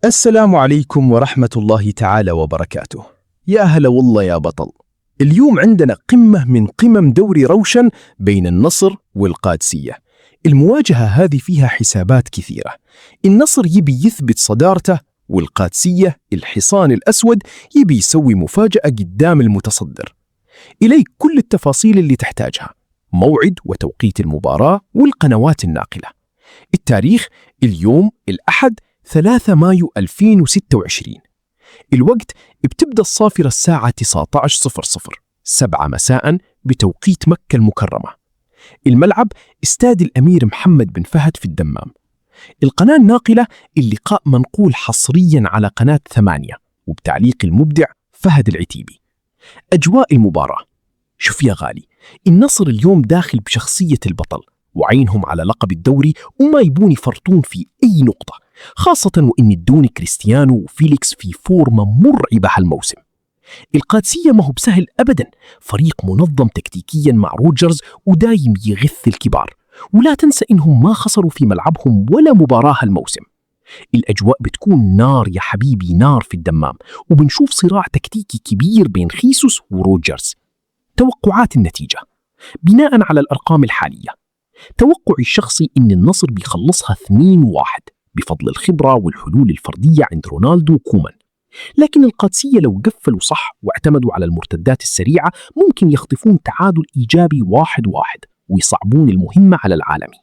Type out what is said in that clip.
السلام عليكم ورحمة الله تعالى وبركاته. يا هلا والله يا بطل. اليوم عندنا قمة من قمم دوري روشن بين النصر والقادسية. المواجهة هذه فيها حسابات كثيرة. النصر يبي يثبت صدارته، والقادسية الحصان الأسود يبي يسوي مفاجأة قدام المتصدر. إليك كل التفاصيل اللي تحتاجها: موعد وتوقيت المباراة والقنوات الناقلة. التاريخ اليوم الأحد 3 مايو 2026. الوقت بتبدأ الصافرة الساعة 19:00 7 مساء بتوقيت مكة المكرمة. الملعب استاد الأمير محمد بن فهد في الدمام. القناة الناقلة اللقاء منقول حصريا على قناة 8 وبتعليق المبدع فهد العتيبي. أجواء المباراة: شوف يا غالي، النصر اليوم داخل بشخصية البطل وعينهم على لقب الدوري وما يبون يفرطون في أي نقطة، خاصة وإن الدون كريستيانو وفيليكس في فورمة مرعبة هالموسم. القادسية ما هو بسهل أبدا، فريق منظم تكتيكيا مع روجرز ودايم يغث الكبار، ولا تنسى إنهم ما خسروا في ملعبهم ولا مباراة هالموسم. الأجواء بتكون نار يا حبيبي، نار في الدمام، وبنشوف صراع تكتيكي كبير بين خيسوس وروجرز. توقعات النتيجة بناء على الأرقام الحالية: توقعي الشخصي إن النصر بيخلصها 2-1 بفضل الخبرة والحلول الفردية عند رونالدو وكومان. لكن القادسية لو قفلوا صح واعتمدوا على المرتدات السريعة ممكن يخطفون تعادل إيجابي 1-1 ويصعبون المهمة على العالمي.